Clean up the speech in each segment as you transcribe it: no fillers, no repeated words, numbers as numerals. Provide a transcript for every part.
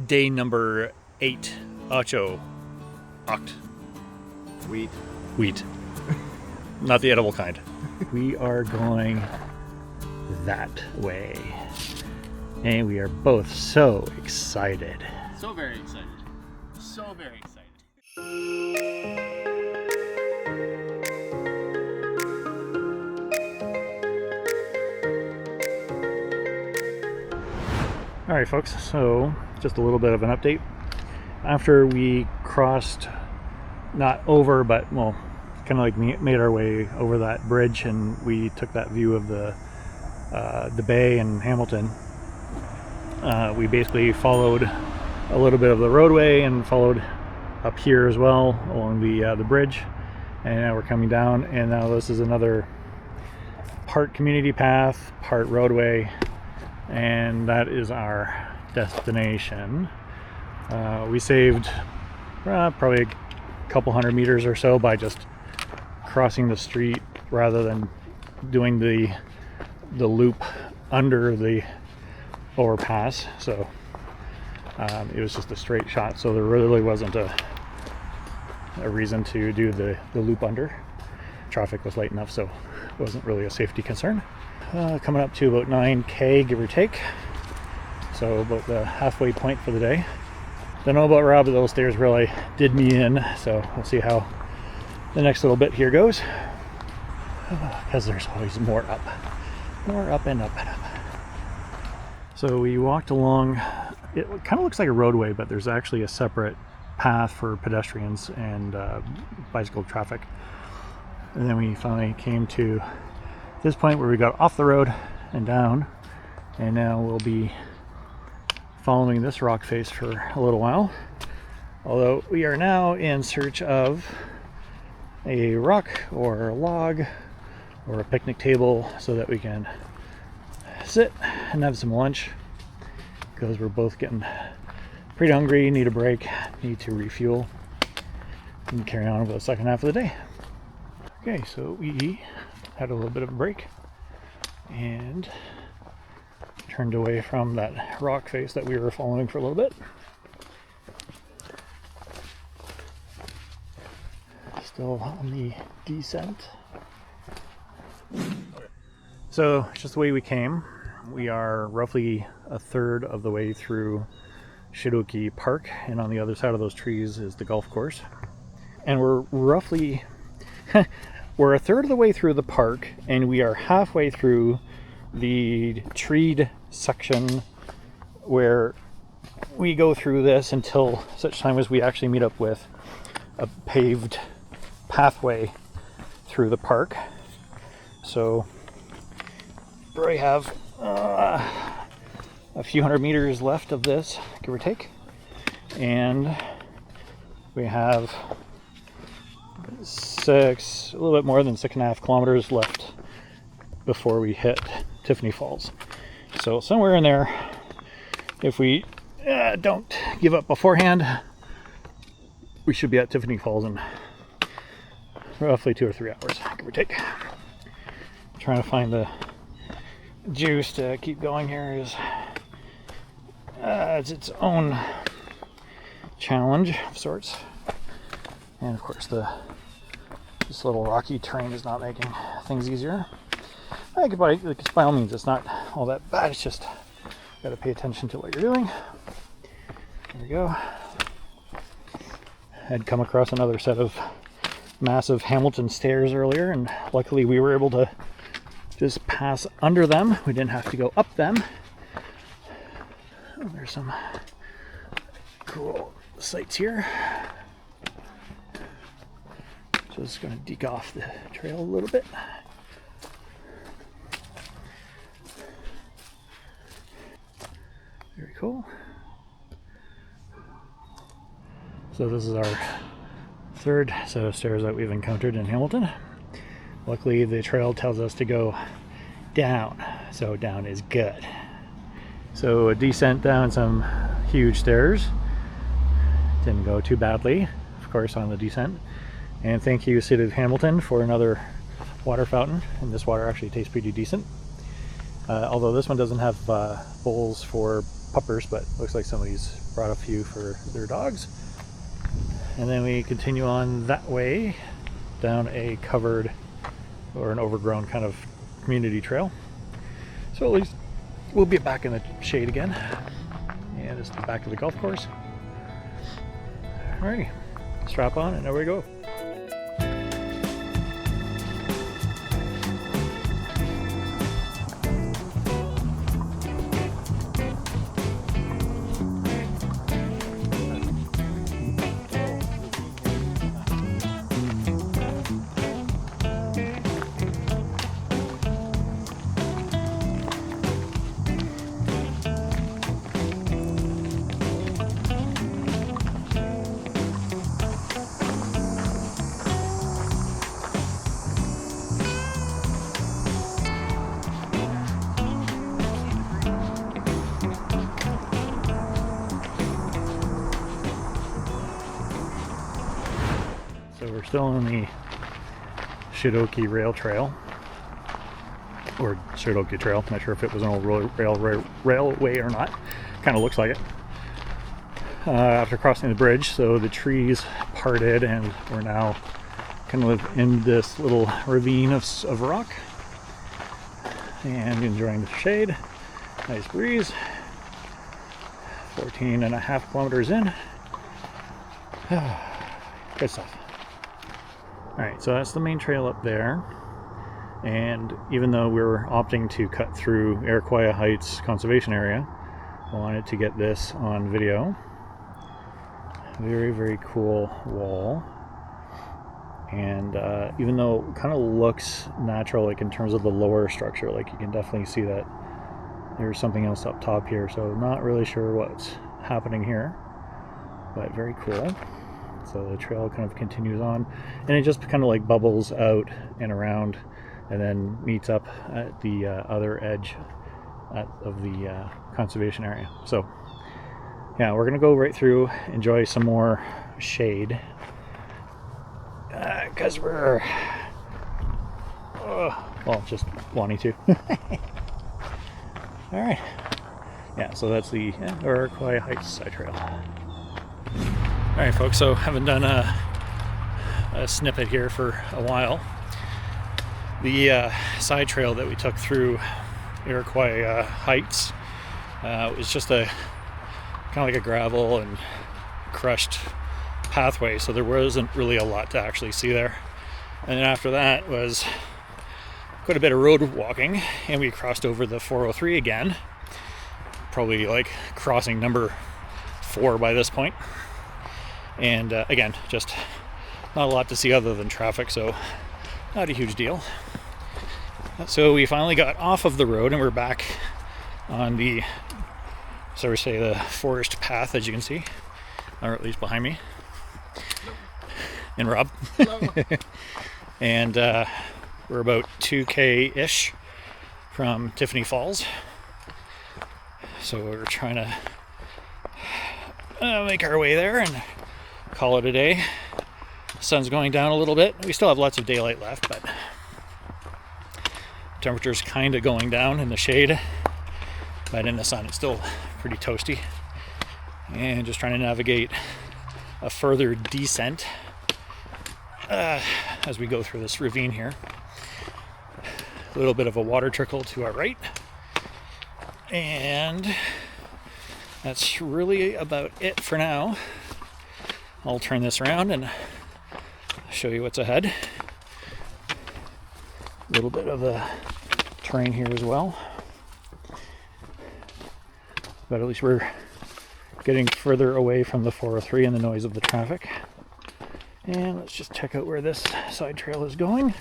Day number 8, ocho, oct. Wheat. Not the edible kind. We are going that way. And we are both so excited. So very excited. So very excited. Alright folks, so just a little bit of an update. After we crossed, not over, but well, kind of like made our way over that bridge, and we took that view of the bay in Hamilton, we basically followed a little bit of the roadway and followed up here as well along the bridge, and now we're coming down, and now this is another part community path, part roadway, and that is our destination. We saved probably a couple hundred meters or so by just crossing the street rather than doing the loop under the overpass. So it was just a straight shot, so there really wasn't a reason to do the loop under. Traffic was light enough, so it wasn't really a safety concern. Coming up to about 9k give or take, so about the halfway point for the day. Don't know about Rob, but those stairs really did me in, so we'll see how the next little bit here goes, because there's always more up and up and up. So we walked along, it kind of looks like a roadway, but there's actually a separate path for pedestrians and bicycle traffic. And then we finally came to this point where we got off the road and down, and now we'll be following this rock face for a little while, although we are now in search of a rock or a log or a picnic table so that we can sit and have some lunch, because we're both getting pretty hungry, need a break, need to refuel and carry on with the second half of the day. Okay, so we had a little bit of a break and turned away from that rock face that we were following for a little bit. Still on the descent. So just the way we came, we are roughly a third of the way through Chedoke Park, and on the other side of those trees is the golf course. And we're roughly we're a third of the way through the park, and we are halfway through the treed section where we go through this until such time as we actually meet up with a paved pathway through the park. So we have a few hundred meters left of this, give or take, and we have a little bit more than 6.5 kilometers left before we hit Tiffany Falls. So somewhere in there, if we don't give up beforehand, we should be at Tiffany Falls in roughly 2 or 3 hours, give or take. Trying to find the juice to keep going here is it's its own challenge of sorts, and of course this little rocky terrain is not making things easier. I could by all means, it's not all that bad, it's just got to pay attention to what you're doing. There we go. I'd come across another set of massive Hamilton stairs earlier, and luckily we were able to just pass under them. We didn't have to go up them. Oh, there's some cool sights here. Just going to deke off the trail a little bit. Very cool. So this is our third set of stairs that we've encountered in Hamilton. Luckily the trail tells us to go down, so down is good. So a descent down some huge stairs. Didn't go too badly, of course, on the descent. And thank you, City of Hamilton, for another water fountain, and this water actually tastes pretty decent. Although this one doesn't have bowls for puppers, but looks like somebody's brought a few for their dogs. And then we continue on that way down a covered or an overgrown kind of community trail. So at least we'll be back in the shade again. And this is the back of the golf course. Alrighty, strap on and there we go. So we're still on the Chedoke Rail Trail, or Chedoke Trail. Not sure if it was an old railway or not. Kind of looks like it. After crossing the bridge, so the trees parted and we're now kind of in this little ravine of rock and enjoying the shade. Nice breeze. 14.5 kilometers in. Good stuff. Alright, so that's the main trail up there, and even though we're opting to cut through Iroquia Heights Conservation Area, I wanted to get this on video. Very, very cool wall, and even though it kind of looks natural, like in terms of the lower structure, like you can definitely see that there's something else up top here, so not really sure what's happening here, but very cool. So the trail kind of continues on, and it just kind of like bubbles out and around and then meets up at the other edge of the conservation area. So yeah, we're gonna go right through, enjoy some more shade, because we're well, just wanting to. All right, yeah, so that's the Iroquia Heights side trail. Alright folks, so haven't done a snippet here for a while. The side trail that we took through Iroquia Heights was just a kind of like a gravel and crushed pathway, so there wasn't really a lot to actually see there. And then after that was quite a bit of road walking, and we crossed over the 403 again, probably like crossing number 4 by this point. And again, just not a lot to see other than traffic, so not a huge deal. So we finally got off of the road and we're back on the, so we say, the forest path, as you can see, or at least behind me. And Rob. And we're about 2K-ish from Tiffany Falls. So we're trying to make our way there and call it a day. Sun's going down a little bit. We still have lots of daylight left, but temperature's kind of going down in the shade, but in the sun it's still pretty toasty. And just trying to navigate a further descent as we go through this ravine here. A little bit of a water trickle to our right, and that's really about it for now. I'll turn this around and show you what's ahead. A little bit of the terrain here as well, but at least we're getting further away from the 403 and the noise of the traffic. And let's just check out where this side trail is going.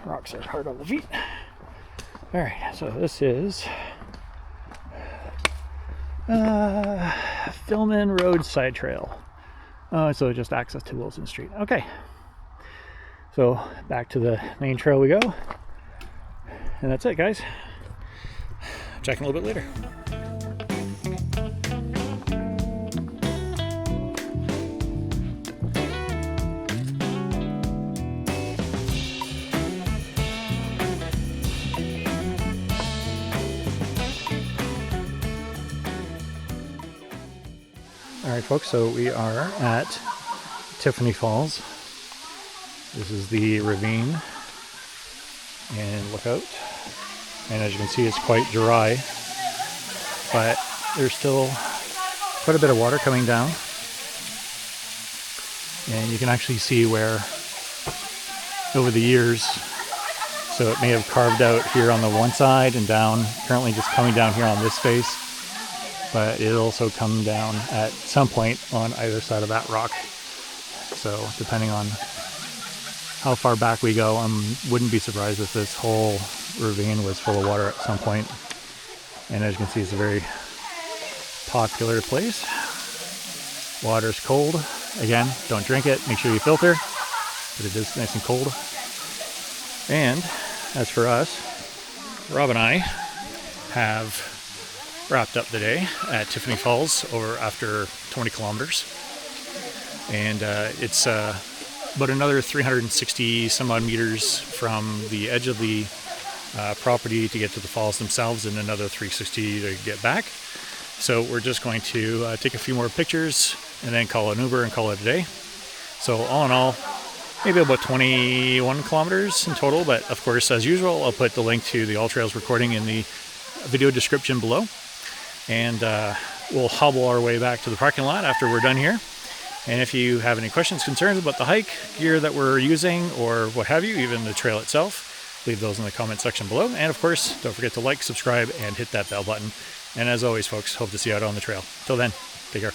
Rocks are hard on the feet. All right, so this is Philman Road side trail. So just access to Wilson Street. Okay, so back to the main trail we go, and that's it, guys. Check in a little bit later. Alright folks, so we are at Tiffany Falls. This is the ravine, and look out. And as you can see, it's quite dry, but there's still quite a bit of water coming down. And you can actually see where over the years, so it may have carved out here on the one side and down, currently just coming down here on this face, but it'll also come down at some point on either side of that rock. So depending on how far back we go, I wouldn't be surprised if this whole ravine was full of water at some point. And as you can see, it's a very popular place. Water's cold. Again, don't drink it, make sure you filter, but it is nice and cold. And as for us, Rob and I have wrapped up the day at Tiffany Falls over after 20 kilometers. And it's about another 360 some odd meters from the edge of the property to get to the falls themselves, and another 360 to get back. So we're just going to take a few more pictures and then call an Uber and call it a day. So all in all, maybe about 21 kilometers in total, but of course, as usual, I'll put the link to the All Trails recording in the video description below. And we'll hobble our way back to the parking lot after we're done here. And if you have any questions, concerns about the hike, gear that we're using, or what have you, even the trail itself, leave those in the comment section below. And of course, don't forget to like, subscribe, and hit that bell button. And as always, folks, hope to see you out on the trail. Till then, take care.